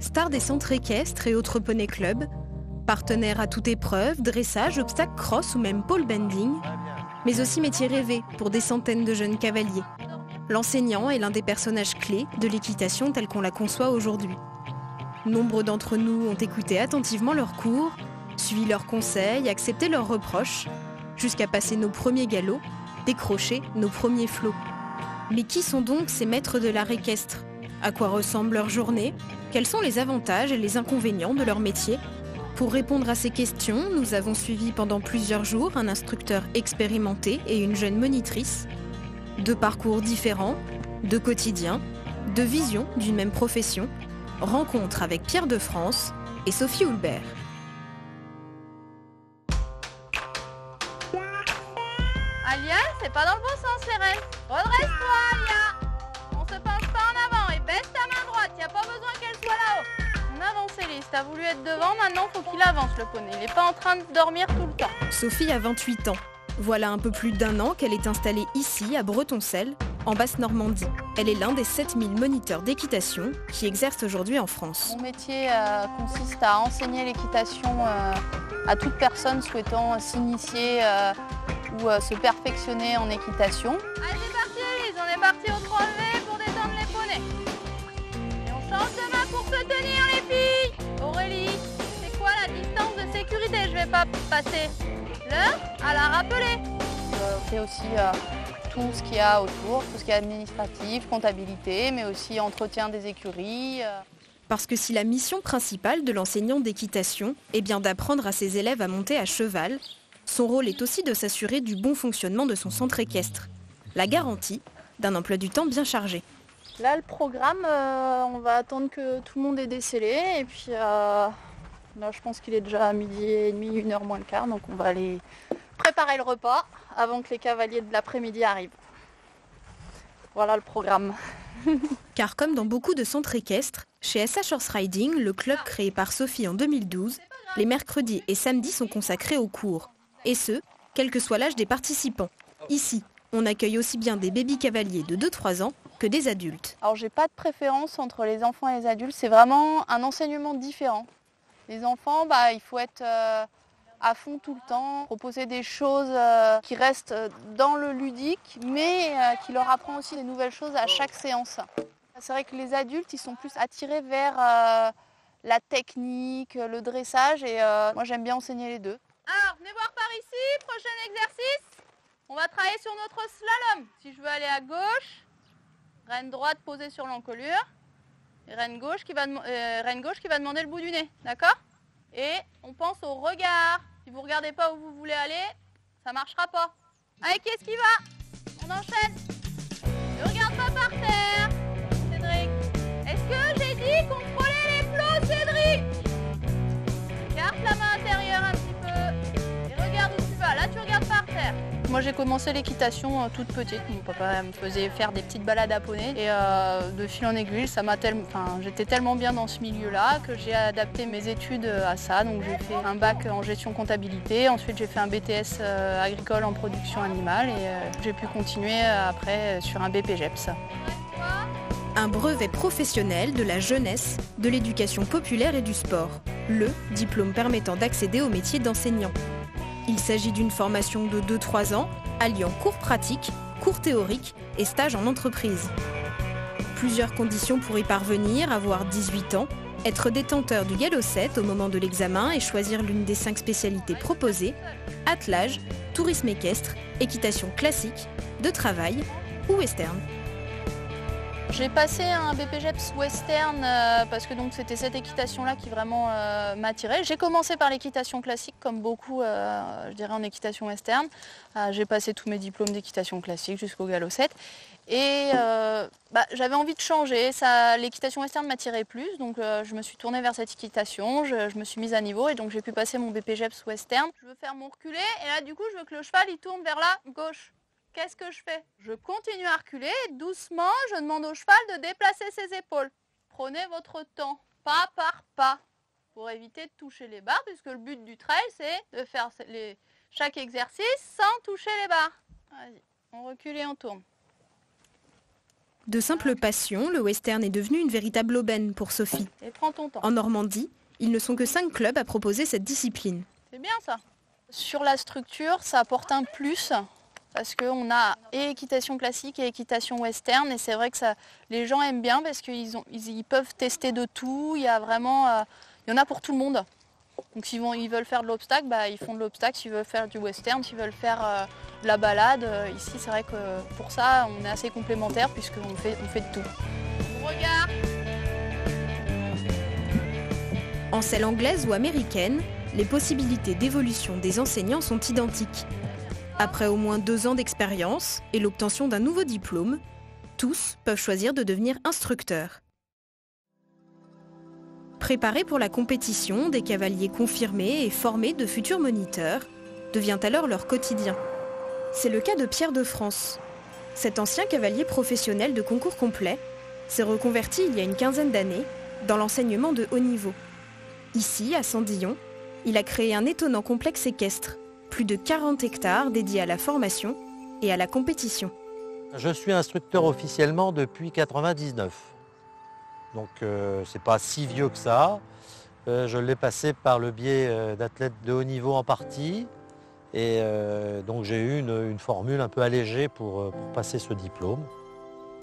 Star des centres équestres et autres poney clubs, partenaire à toute épreuve, dressage, obstacle, cross ou même pole bending, mais aussi métier rêvé pour des centaines de jeunes cavaliers. L'enseignant est l'un des personnages clés de l'équitation telle qu'on la conçoit aujourd'hui. Nombre d'entre nous ont écouté attentivement leurs cours, suivi leurs conseils, accepté leurs reproches, jusqu'à passer nos premiers galops, décrocher nos premiers flots. Mais qui sont donc ces maîtres de l'art équestre ? À quoi ressemble leur journée ? Quels sont les avantages et les inconvénients de leur métier ? Pour répondre à ces questions, nous avons suivi pendant plusieurs jours un instructeur expérimenté et une jeune monitrice. 2 parcours différents, 2 quotidiens, 2 visions d'une même profession. Rencontre avec Pierre de France et Sophie Houlbert. Alia, c'est pas dans le bon sens, les reines. Redresse-toi, Alia. On se penche pas en avant et baisse ta main droite. Y a pas besoin qu'elle soit là-haut. On avance, Élise. T'as voulu être devant, maintenant faut qu'il avance, le poney. Il est pas en train de dormir tout le temps. Sophie a 28 ans. Voilà un peu plus d'1 an qu'elle est installée ici, à Bretoncelle, en Basse-Normandie. Elle est l'un des 7000 moniteurs d'équitation qui exercent aujourd'hui en France. Mon métier consiste à enseigner l'équitation à toute personne souhaitant s'initier ou se perfectionner en équitation. Allez, c'est parti, Élise. On est parti au 3V pour détendre les poneys. Et on change de main pour se tenir, les filles. Aurélie, c'est quoi la distance de sécurité? Je vais pas passer l'heure à la rappeler. On fait aussi tout ce qu'il y a autour, tout ce qui est administratif, comptabilité, mais aussi entretien des écuries. Parce que si la mission principale de l'enseignant d'équitation est bien d'apprendre à ses élèves à monter à cheval, son rôle est aussi de s'assurer du bon fonctionnement de son centre équestre. La garantie d'un emploi du temps bien chargé. Là, le programme, on va attendre que tout le monde est décellé. Et puis là, je pense qu'il est déjà à 12h30, 1h moins le quart. Donc on va aller préparer le repas avant que les cavaliers de l'après-midi arrivent. Voilà le programme. Car comme dans beaucoup de centres équestres, chez SH Horse Riding, le club créé par Sophie en 2012, les mercredis et samedis sont consacrés aux cours. Et ce, quel que soit l'âge des participants. Ici, on accueille aussi bien des bébés cavaliers de 2-3 ans que des adultes. Alors j'ai pas de préférence entre les enfants et les adultes, c'est vraiment un enseignement différent. Les enfants, il faut être à fond tout le temps, proposer des choses qui restent dans le ludique, mais qui leur apprend aussi des nouvelles choses à chaque séance. C'est vrai que les adultes, ils sont plus attirés vers la technique, le dressage, et moi j'aime bien enseigner les deux. Alors, venez voir par ici, prochain exercice. On va travailler sur notre slalom. Si je veux aller à gauche, reine droite posée sur l'encolure, et reine gauche qui va demander le bout du nez, d'accord? Et on pense au regard. Si vous ne regardez pas où vous voulez aller, ça ne marchera pas. Allez, qui est-ce qui va? On enchaîne. Ne regarde pas par terre, Cédric. Est-ce que j'ai dit contrôler les flots, Cédric? Écarte la main intérieure un petit peu et regarde où tu vas. Là, tu regardes par terre. Moi, j'ai commencé l'équitation toute petite. Mon papa me faisait faire des petites balades à poney. Et de fil en aiguille, j'étais tellement bien dans ce milieu-là que j'ai adapté mes études à ça. Donc, j'ai fait un bac en gestion comptabilité. Ensuite, j'ai fait un BTS agricole en production animale. Et j'ai pu continuer après sur un BPGEPS. Un brevet professionnel de la jeunesse, de l'éducation populaire et du sport. Le diplôme permettant d'accéder au métier d'enseignant. Il s'agit d'une formation de 2-3 ans, alliant cours pratiques, cours théoriques et stages en entreprise. Plusieurs conditions pour y parvenir: avoir 18 ans, être détenteur du galop 7 au moment de l'examen et choisir l'une des 5 spécialités proposées: attelage, tourisme équestre, équitation classique, de travail ou western. J'ai passé un BPGEPS western parce que c'était cette équitation-là qui vraiment m'attirait. J'ai commencé par l'équitation classique, comme beaucoup, je dirais, en équitation western. J'ai passé tous mes diplômes d'équitation classique jusqu'au galop 7. Et j'avais envie de changer. L'équitation western m'attirait plus, donc je me suis tournée vers cette équitation. Je me suis mise à niveau et donc j'ai pu passer mon BPGEPS western. Je veux faire mon reculé et là du coup je veux que le cheval il tourne vers la gauche. Qu'est-ce que je fais? Je continue à reculer, doucement, je demande au cheval de déplacer ses épaules. Prenez votre temps, pas par pas, pour éviter de toucher les barres, puisque le but du trail, c'est de faire chaque exercice sans toucher les barres. Vas-y, on recule et on tourne. De simple passion, le western est devenu une véritable aubaine pour Sophie. Et prends ton temps. En Normandie, ils ne sont que 5 clubs à proposer cette discipline. C'est bien ça. Sur la structure, ça apporte un plus. Parce qu'on a et équitation classique et équitation western et c'est vrai que les gens aiment bien parce qu'ils peuvent tester de tout, il y en a pour tout le monde. Donc s'ils veulent faire de l'obstacle, ils font de l'obstacle, s'ils veulent faire du western, s'ils veulent faire de la balade. Ici c'est vrai que pour ça on est assez complémentaires puisqu'on fait de tout. Regarde. En selle anglaise ou américaine, les possibilités d'évolution des enseignants sont identiques. Après au moins 2 ans d'expérience et l'obtention d'un nouveau diplôme, tous peuvent choisir de devenir instructeurs. Préparer pour la compétition des cavaliers confirmés et formés de futurs moniteurs devient alors leur quotidien. C'est le cas de Pierre de France. Cet ancien cavalier professionnel de concours complet s'est reconverti il y a une quinzaine d'années dans l'enseignement de haut niveau. Ici, à Sandillon, il a créé un étonnant complexe équestre. Plus de 40 hectares dédiés à la formation et à la compétition. Je suis instructeur officiellement depuis 1999. Donc c'est pas si vieux que ça. Je l'ai passé par le biais d'athlètes de haut niveau en partie. Et donc j'ai eu une formule un peu allégée pour passer ce diplôme.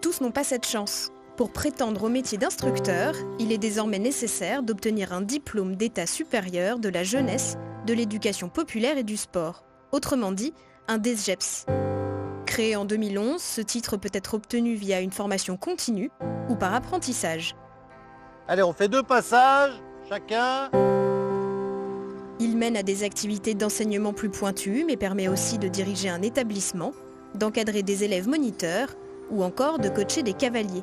Tous n'ont pas cette chance. Pour prétendre au métier d'instructeur, il est désormais nécessaire d'obtenir un diplôme d'état supérieur de la jeunesse, de l'éducation populaire et du sport. Autrement dit, un DSGEPS. Créé en 2011, ce titre peut être obtenu via une formation continue ou par apprentissage. Allez, on fait 2 passages, chacun. Il mène à des activités d'enseignement plus pointues, mais permet aussi de diriger un établissement, d'encadrer des élèves moniteurs ou encore de coacher des cavaliers.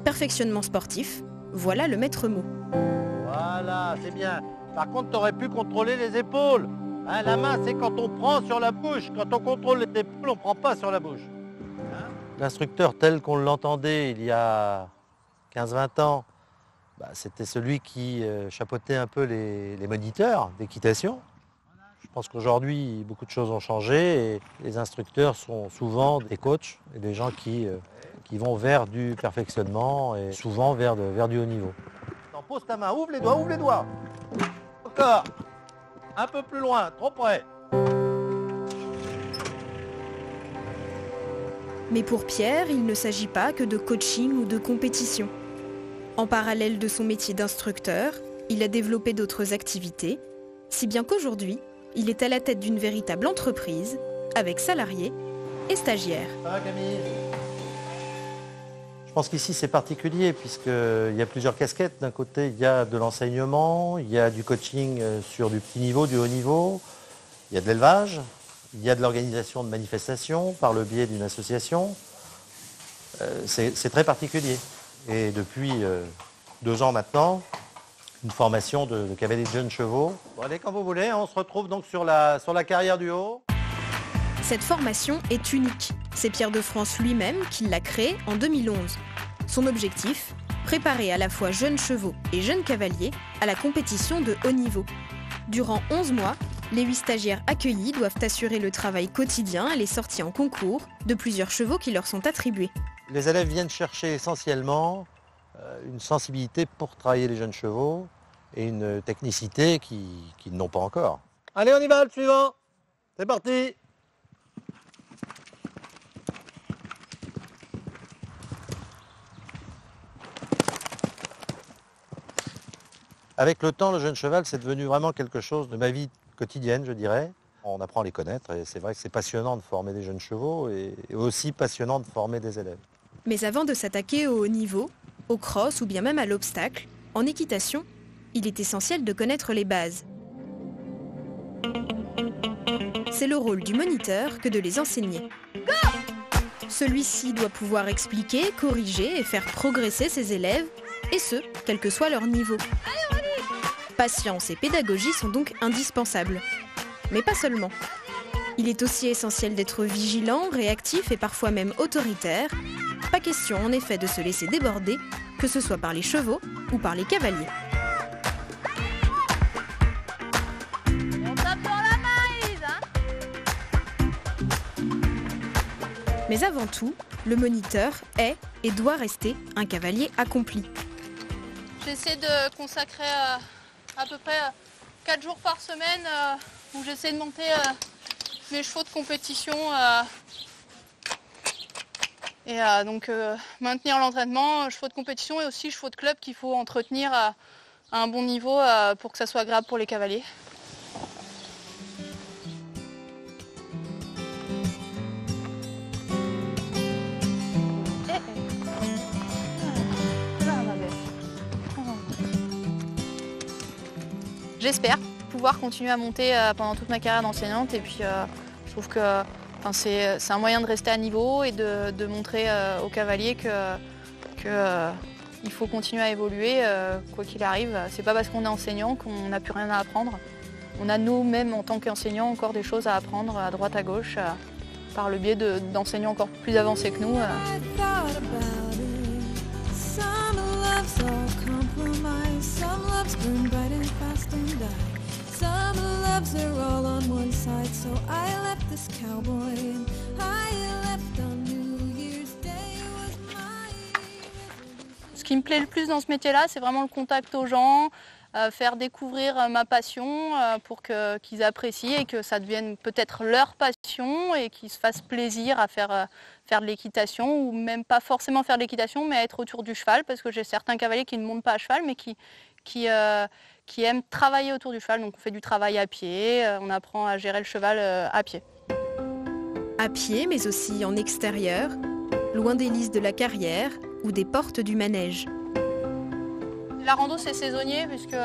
Perfectionnement sportif, voilà le maître mot. Voilà, c'est bien. Par contre, tu aurais pu contrôler les épaules. Hein, la main, c'est quand on prend sur la bouche. Quand on contrôle les épaules, on ne prend pas sur la bouche. Hein? L'instructeur tel qu'on l'entendait il y a 15-20 ans, c'était celui qui chapeautait un peu les moniteurs d'équitation. Je pense qu'aujourd'hui, beaucoup de choses ont changé et les instructeurs sont souvent des coachs et des gens qui vont vers du perfectionnement et souvent vers du haut niveau. Pose ta main, ouvre les doigts. Encore. Un peu plus loin, trop près. Mais pour Pierre, il ne s'agit pas que de coaching ou de compétition. En parallèle de son métier d'instructeur, il a développé d'autres activités, si bien qu'aujourd'hui, il est à la tête d'une véritable entreprise, avec salariés et stagiaires. Ça va Camille ? Je pense qu'ici c'est particulier puisqu'il y a plusieurs casquettes. D'un côté, il y a de l'enseignement, il y a du coaching sur du petit niveau, du haut niveau, il y a de l'élevage, il y a de l'organisation de manifestations par le biais d'une association. C'est très particulier. Et depuis 2 ans maintenant, une formation de cavalier de jeunes chevaux. Bon, allez, quand vous voulez, on se retrouve donc sur la carrière du haut. Cette formation est unique. C'est Pierre de France lui-même qui l'a créée en 2011. Son objectif, préparer à la fois jeunes chevaux et jeunes cavaliers à la compétition de haut niveau. Durant 11 mois, les 8 stagiaires accueillis doivent assurer le travail quotidien et les sorties en concours de plusieurs chevaux qui leur sont attribués. Les élèves viennent chercher essentiellement une sensibilité pour travailler les jeunes chevaux et une technicité qu'ils n'ont pas encore. Allez, on y va, le suivant. C'est parti. Avec le temps, le jeune cheval, c'est devenu vraiment quelque chose de ma vie quotidienne, je dirais. On apprend à les connaître et c'est vrai que c'est passionnant de former des jeunes chevaux et aussi passionnant de former des élèves. Mais avant de s'attaquer au haut niveau, au cross ou bien même à l'obstacle, en équitation, il est essentiel de connaître les bases. C'est le rôle du moniteur que de les enseigner. Celui-ci doit pouvoir expliquer, corriger et faire progresser ses élèves, et ce, quel que soit leur niveau. Patience et pédagogie sont donc indispensables. Mais pas seulement. Il est aussi essentiel d'être vigilant, réactif et parfois même autoritaire. Pas question en effet de se laisser déborder, que ce soit par les chevaux ou par les cavaliers. On tape dans la main, Elise, hein. Mais avant tout, le moniteur est et doit rester un cavalier accompli. J'essaie de consacrer à peu près 4 jours par semaine où j'essaie de monter mes chevaux de compétition et donc maintenir l'entraînement, chevaux de compétition et aussi chevaux de club qu'il faut entretenir à un bon niveau pour que ça soit agréable pour les cavaliers. J'espère pouvoir continuer à monter pendant toute ma carrière d'enseignante et puis je trouve que c'est un moyen de rester à niveau et de montrer aux cavaliers qu'il faut continuer à évoluer quoi qu'il arrive. C'est pas parce qu'on est enseignant qu'on n'a plus rien à apprendre. On a nous-mêmes en tant qu'enseignants encore des choses à apprendre à droite à gauche par le biais d'enseignants encore plus avancés que nous. Ce qui me plaît le plus dans ce métier-là, c'est vraiment le contact aux gens, faire découvrir ma passion pour qu'ils apprécient et que ça devienne peut-être leur passion et qu'ils se fassent plaisir à faire de l'équitation ou même pas forcément faire de l'équitation mais être autour du cheval parce que j'ai certains cavaliers qui ne montent pas à cheval mais qui aiment travailler autour du cheval. Donc on fait du travail à pied, on apprend à gérer le cheval à pied. À pied mais aussi en extérieur, loin des listes de la carrière ou des portes du manège. La rando c'est saisonnier puisque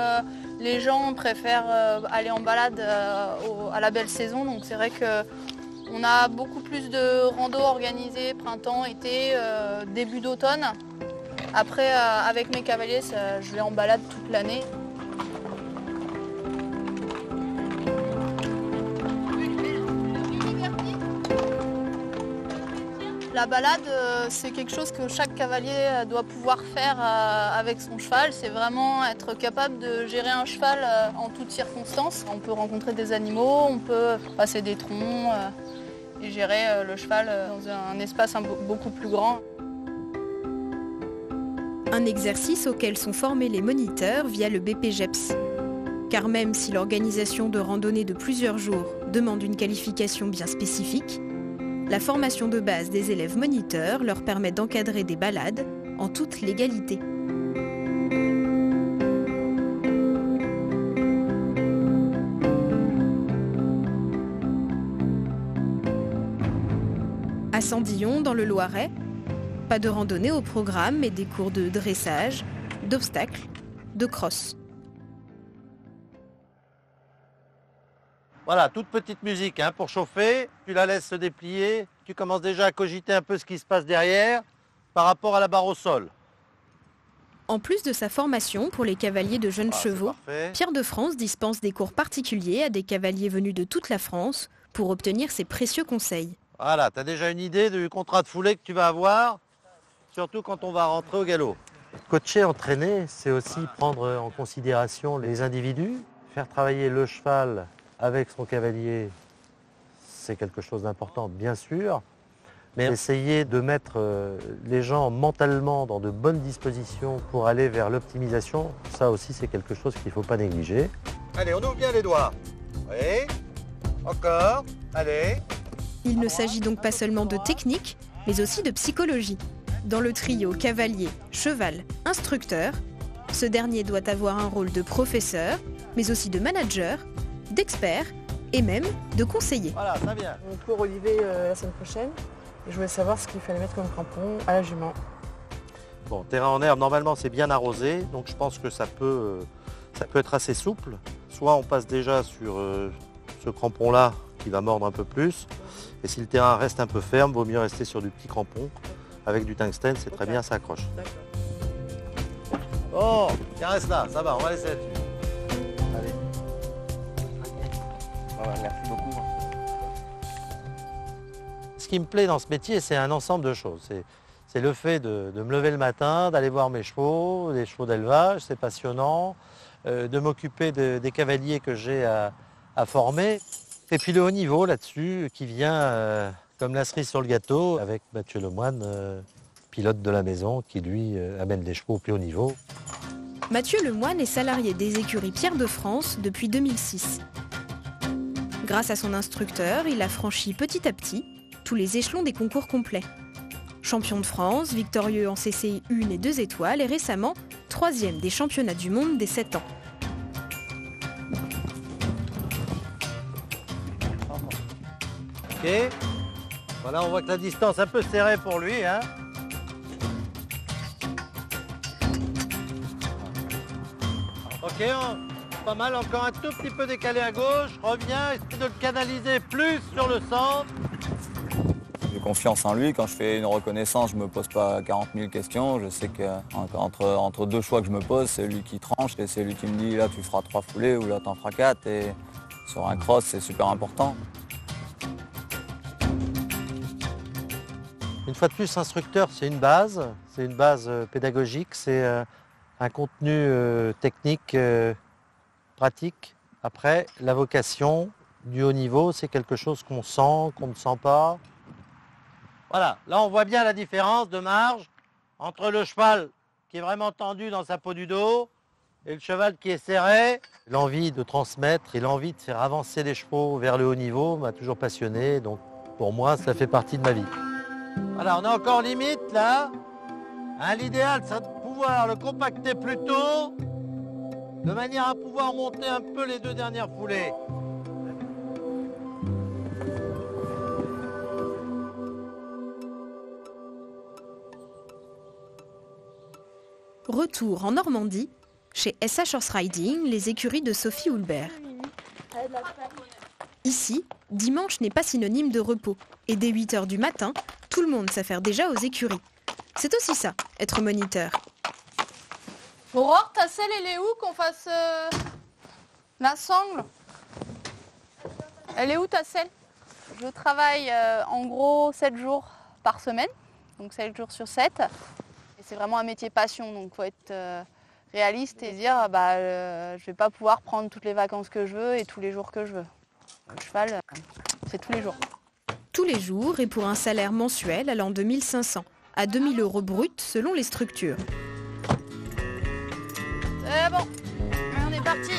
les gens préfèrent aller en balade à la belle saison. Donc c'est vrai qu'on a beaucoup plus de rando organisées printemps, été, début d'automne. Après avec mes cavaliers je vais en balade toute l'année. La balade, c'est quelque chose que chaque cavalier doit pouvoir faire avec son cheval. C'est vraiment être capable de gérer un cheval en toutes circonstances. On peut rencontrer des animaux, on peut passer des troncs et gérer le cheval dans un espace beaucoup plus grand. Un exercice auquel sont formés les moniteurs via le BPGEPS. Car même si l'organisation de randonnées de plusieurs jours demande une qualification bien spécifique, la formation de base des élèves moniteurs leur permet d'encadrer des balades en toute légalité. À Sandillon, dans le Loiret, pas de randonnée au programme, mais des cours de dressage, d'obstacles, de cross. Voilà, toute petite musique pour chauffer. Tu la laisses se déplier. Tu commences déjà à cogiter un peu ce qui se passe derrière par rapport à la barre au sol. En plus de sa formation pour les cavaliers de jeunes chevaux, Pierre de France dispense des cours particuliers à des cavaliers venus de toute la France pour obtenir ses précieux conseils. Voilà, tu as déjà une idée du contrat de foulée que tu vas avoir, surtout quand on va rentrer au galop. Coacher, entraîner, c'est aussi prendre en considération les individus, faire travailler le cheval avec son cavalier, c'est quelque chose d'important, bien sûr, mais essayer de mettre les gens mentalement dans de bonnes dispositions pour aller vers l'optimisation, ça aussi, c'est quelque chose qu'il ne faut pas négliger. Allez, on ouvre bien les doigts. Oui, encore, allez. Il ne s'agit donc pas seulement de technique, mais aussi de psychologie. Dans le trio cavalier, cheval, instructeur, ce dernier doit avoir un rôle de professeur, mais aussi de manager, d'expert et même de conseiller. Voilà, ça vient. On court Olivier la semaine prochaine. Je voulais savoir ce qu'il fallait mettre comme crampon à la jument. Bon, terrain en herbe, normalement c'est bien arrosé, donc je pense que ça peut être assez souple. Soit on passe déjà sur ce crampon-là qui va mordre un peu plus, et si le terrain reste un peu ferme, vaut mieux rester sur du petit crampon. Avec du tungstène, c'est très bien, ça accroche. Bon, tiens, reste là, ça va, on va laisser là-dessus. Allez. Merci beaucoup. Ce qui me plaît dans ce métier, c'est un ensemble de choses. C'est le fait de me lever le matin, d'aller voir mes chevaux, des chevaux d'élevage, c'est passionnant, de m'occuper des cavaliers que j'ai à former. Et puis le haut niveau là-dessus, qui vient comme la cerise sur le gâteau, avec Mathieu Lemoine, pilote de la maison, qui lui amène des chevaux au plus haut niveau. Mathieu Lemoine est salarié des écuries Pierre de France depuis 2006. Grâce à son instructeur, il a franchi petit à petit tous les échelons des concours complets. Champion de France, victorieux en CCI 1 et 2 étoiles et récemment 3e des championnats du monde des 7 ans. Ok. Voilà, on voit que la distance est un peu serrée pour lui. Hein. Ok, pas mal, encore un tout petit peu décalé à gauche. Reviens, essaie de le canaliser plus sur le centre. J'ai confiance en lui. Quand je fais une reconnaissance, je ne me pose pas 40 000 questions. Je sais qu'entre deux choix que je me pose, c'est lui qui tranche et c'est lui qui me dit là tu feras 3 foulées ou là tu en feras 4. Et sur un cross, c'est super important. Une fois de plus, instructeur, c'est une base pédagogique, c'est un contenu technique, pratique. Après, la vocation du haut niveau, c'est quelque chose qu'on sent, qu'on ne sent pas. Voilà, là on voit bien la différence de marge entre le cheval qui est vraiment tendu dans sa peau du dos et le cheval qui est serré. L'envie de transmettre et l'envie de faire avancer les chevaux vers le haut niveau m'a toujours passionné, donc pour moi, ça fait partie de ma vie. Voilà, on est encore limite là. Hein, l'idéal, c'est de pouvoir le compacter plus tôt, de manière à pouvoir monter un peu les 2 dernières foulées. Retour en Normandie, chez SH Horse Riding, les écuries de Sophie Houlbert. Ici, dimanche n'est pas synonyme de repos. Et dès 8h du matin, tout le monde s'affaire déjà aux écuries. C'est aussi ça, être moniteur. Aurore, ta selle, elle est où qu'on fasse la sangle? Elle est où ta selle? Je travaille en gros 7 jours par semaine, donc 7 jours sur 7. Et c'est vraiment un métier passion, donc il faut être réaliste et dire je ne vais pas pouvoir prendre toutes les vacances que je veux et tous les jours que je veux. Le cheval, c'est tous les jours. Tous les jours et pour un salaire mensuel allant de 1 500 à 2 000 € bruts selon les structures. C'est bon, on est parti.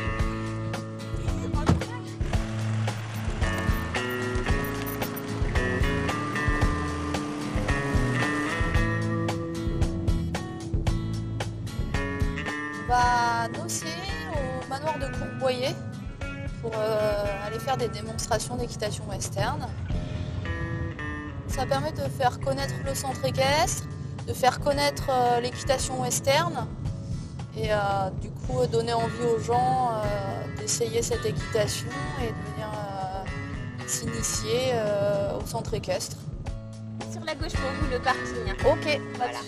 On va nocer au manoir de Courboyer pour aller faire des démonstrations d'équitation western. Ça permet de faire connaître le centre équestre, de faire connaître l'équitation western et du coup donner envie aux gens d'essayer cette équitation et de venir s'initier au centre équestre. Sur la gauche pour vous, le parking. Ok, Voilà.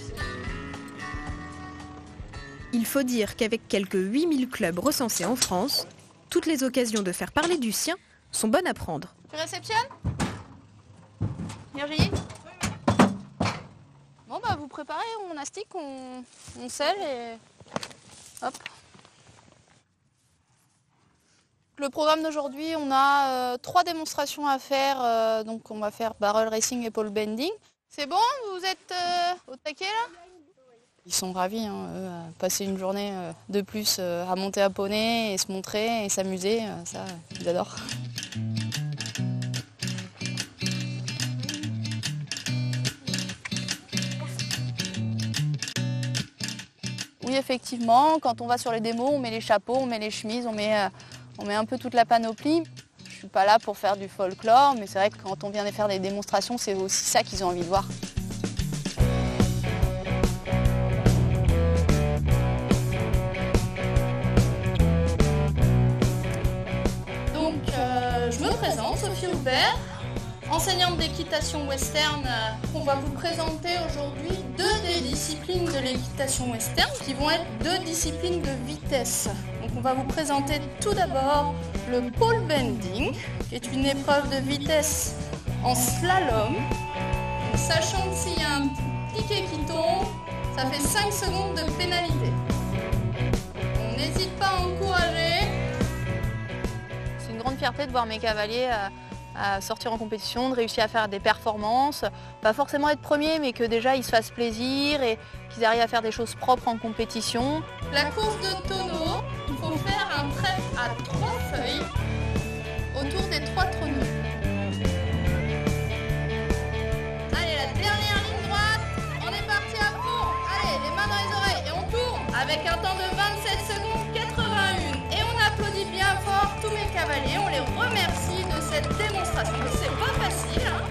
Il faut dire qu'avec quelques 8000 clubs recensés en France, toutes les occasions de faire parler du sien sont bonnes à prendre. Tu réceptionnes Virginie? Bon bah vous préparez, on astique, on scelle et hop. Le programme d'aujourd'hui, on a 3 démonstrations à faire, donc on va faire barrel racing et pole bending. C'est bon, vous êtes au taquet là? Ils sont ravis, eux, à passer une journée de plus à monter à poney et se montrer et s'amuser, ça ils adorent. Oui, effectivement, quand on va sur les démos, on met les chapeaux, on met les chemises, on met un peu toute la panoplie. Je suis suis pas là pour faire du folklore, mais c'est vrai que quand on vient faire des démonstrations, c'est aussi ça qu'ils ont envie de voir. Donc, je me présente, Sophie Houbert, enseignante d'équitation western. On va vous présenter aujourd'hui 2 des disciplines de l'équitation western qui vont être 2 disciplines de vitesse. Donc on va vous présenter tout d'abord le pole bending, qui est une épreuve de vitesse en slalom. Donc, sachant que s'il y a un piquet qui tombe, ça fait 5 secondes de pénalité. On n'hésite pas à encourager. C'est une grande fierté de voir mes cavaliers à sortir en compétition, de réussir à faire des performances, pas forcément être premier, mais que déjà ils se fassent plaisir et qu'ils arrivent à faire des choses propres en compétition. La course de tonneau, il faut faire un trait à 3 feuilles autour des 3 tonneaux. Allez, la dernière ligne droite, on est parti à fond. Allez, les mains dans les oreilles et on tourne avec un temps de 27 secondes 81. Et on applaudit bien fort tous mes cavaliers, on les remercie de cette démonstration. C'est pas facile, hein.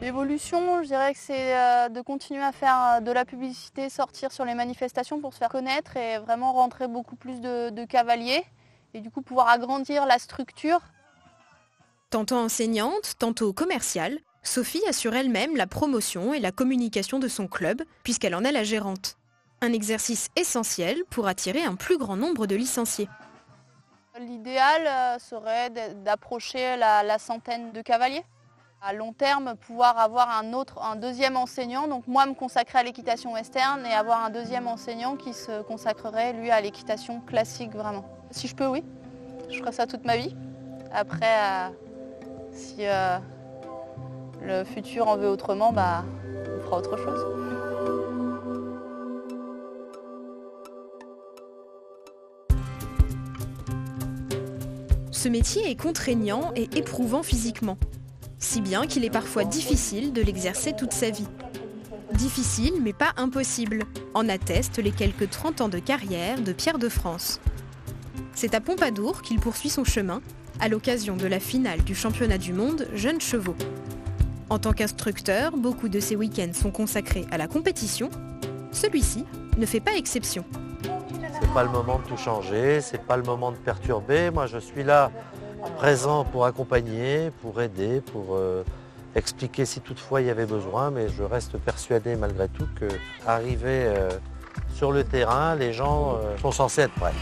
L'évolution, je dirais que c'est de continuer à faire de la publicité, sortir sur les manifestations pour se faire connaître et vraiment rentrer beaucoup plus de cavaliers et du coup pouvoir agrandir la structure. Tantôt enseignante, tantôt commerciale, Sophie assure elle-même la promotion et la communication de son club puisqu'elle en est la gérante. Un exercice essentiel pour attirer un plus grand nombre de licenciés. L'idéal serait d'approcher la centaine de cavaliers. À long terme, pouvoir avoir un deuxième enseignant, donc moi me consacrer à l'équitation western et avoir un deuxième enseignant qui se consacrerait lui à l'équitation classique vraiment. Si je peux, oui, je ferai ça toute ma vie. Après, si le futur en veut autrement, bah, on fera autre chose. Ce métier est contraignant et éprouvant physiquement, si bien qu'il est parfois difficile de l'exercer toute sa vie. Difficile mais pas impossible, en attestent les quelques 30 ans de carrière de Pierre de France. C'est à Pompadour qu'il poursuit son chemin, à l'occasion de la finale du championnat du monde Jeunes Chevaux. En tant qu'instructeur, beaucoup de ses week-ends sont consacrés à la compétition. Celui-ci ne fait pas exception. C'est pas le moment de tout changer, c'est pas le moment de perturber. Moi, je suis là, présent pour accompagner, pour aider, pour expliquer si toutefois il y avait besoin. Mais je reste persuadé malgré tout qu'arriver sur le terrain, les gens sont censés être prêts.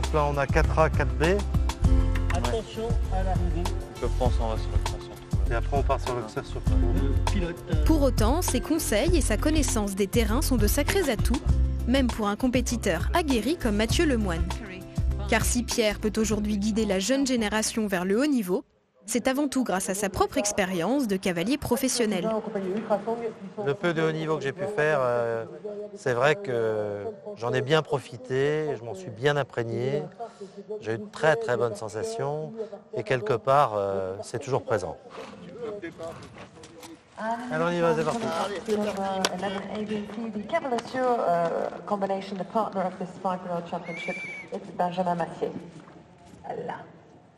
Donc là, on a 4A, 4B. Attention à l'arrivée. Je pense on va sur le croissant. Et après, on part sur l'accès sur Pilote. Pour autant, ses conseils et sa connaissance des terrains sont de sacrés atouts, même pour un compétiteur aguerri comme Mathieu Lemoine. Car si Pierre peut aujourd'hui guider la jeune génération vers le haut niveau, c'est avant tout grâce à sa propre expérience de cavalier professionnel. Le peu de haut niveau que j'ai pu faire, c'est vrai que j'en ai bien profité, je m'en suis bien imprégné. J'ai eu de très très bonnes sensations et quelque part, c'est toujours présent. Alors on y va, c'est parti.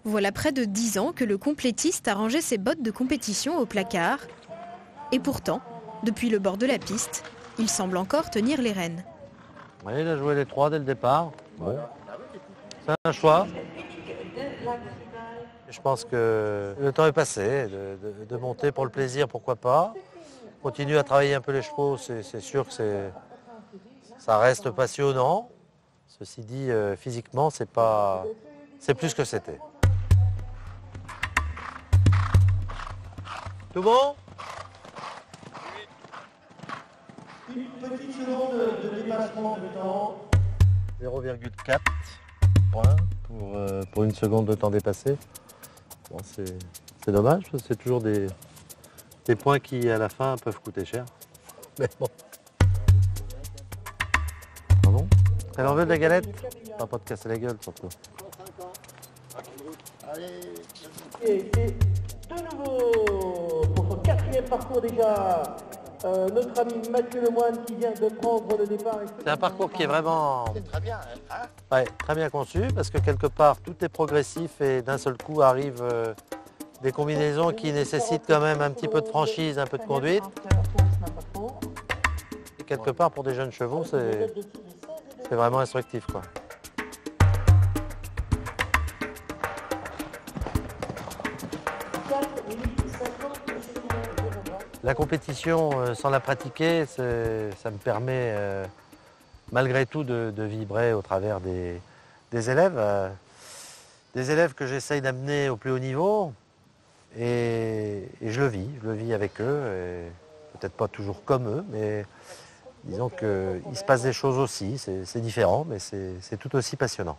Voilà près de 10 ans que le complétiste a rangé ses bottes de compétition au placard. Et pourtant, depuis le bord de la piste, il semble encore tenir les rênes. Oui, il a joué les 3 dès le départ. Ouais. C'est un choix. Je pense que le temps est passé de monter pour le plaisir, pourquoi pas. Continuer à travailler un peu les chevaux, c'est sûr que ça reste passionnant. Ceci dit, physiquement, c'est plus que c'était. Tout bon? Une petite seconde de dépassement de temps. 0,4 points pour une seconde de temps dépassé. Bon, c'est dommage, parce que c'est toujours des points qui, à la fin, peuvent coûter cher. Mais bon. Pardon? Elle en veut de la galette? Pas de casser la gueule, surtout. Et c'est de nouveau pour son 4e parcours déjà. Notre ami Mathieu Lemoine qui vient de prendre le départ. C'est un parcours qui est vraiment Très bien, hein. ouais, très bien conçu parce que quelque part tout est progressif et d'un seul coup arrivent des combinaisons qui nécessitent quand même un petit peu de franchise, un peu de conduite. Et quelque part pour des jeunes chevaux c'est vraiment instructif, quoi. La compétition, sans la pratiquer, ça me permet malgré tout de vibrer au travers des élèves. Des élèves que j'essaye d'amener au plus haut niveau. Et je le vis avec eux. Peut-être pas toujours comme eux, mais disons qu'il se passe des choses aussi. C'est différent, mais c'est tout aussi passionnant.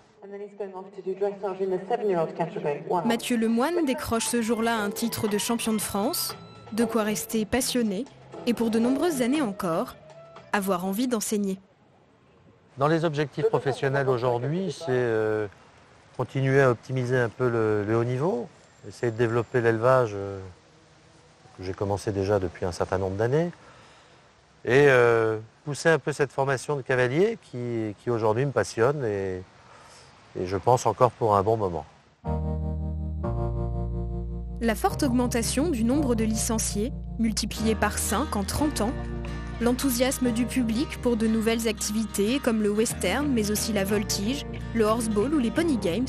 Mathieu Lemoine décroche ce jour-là un titre de champion de France, de quoi rester passionné et pour de nombreuses années encore, avoir envie d'enseigner. Dans les objectifs professionnels aujourd'hui, c'est continuer à optimiser un peu le haut niveau, essayer de développer l'élevage que j'ai commencé déjà depuis un certain nombre d'années et pousser un peu cette formation de cavalier qui aujourd'hui me passionne et je pense encore pour un bon moment. La forte augmentation du nombre de licenciés, multiplié par 5 en 30 ans, l'enthousiasme du public pour de nouvelles activités comme le western, mais aussi la voltige, le horseball ou les pony games,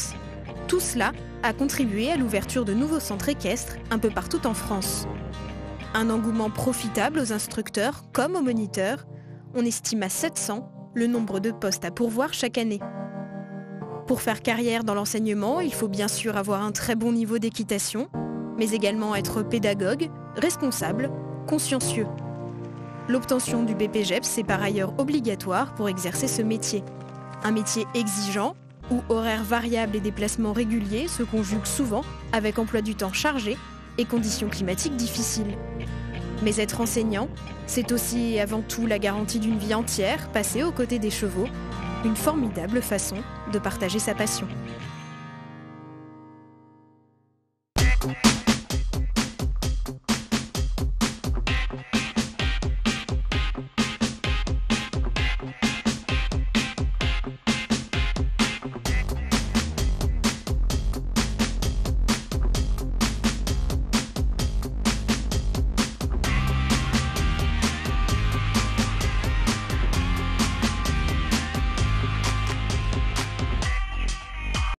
tout cela a contribué à l'ouverture de nouveaux centres équestres un peu partout en France. Un engouement profitable aux instructeurs comme aux moniteurs, on estime à 700 le nombre de postes à pourvoir chaque année. Pour faire carrière dans l'enseignement, il faut bien sûr avoir un très bon niveau d'équitation, mais également être pédagogue, responsable, consciencieux. L'obtention du BPGEPS est par ailleurs obligatoire pour exercer ce métier. Un métier exigeant, où horaires variables et déplacements réguliers se conjuguent souvent avec emploi du temps chargé et conditions climatiques difficiles. Mais être enseignant, c'est aussi et avant tout la garantie d'une vie entière passée aux côtés des chevaux, une formidable façon de partager sa passion.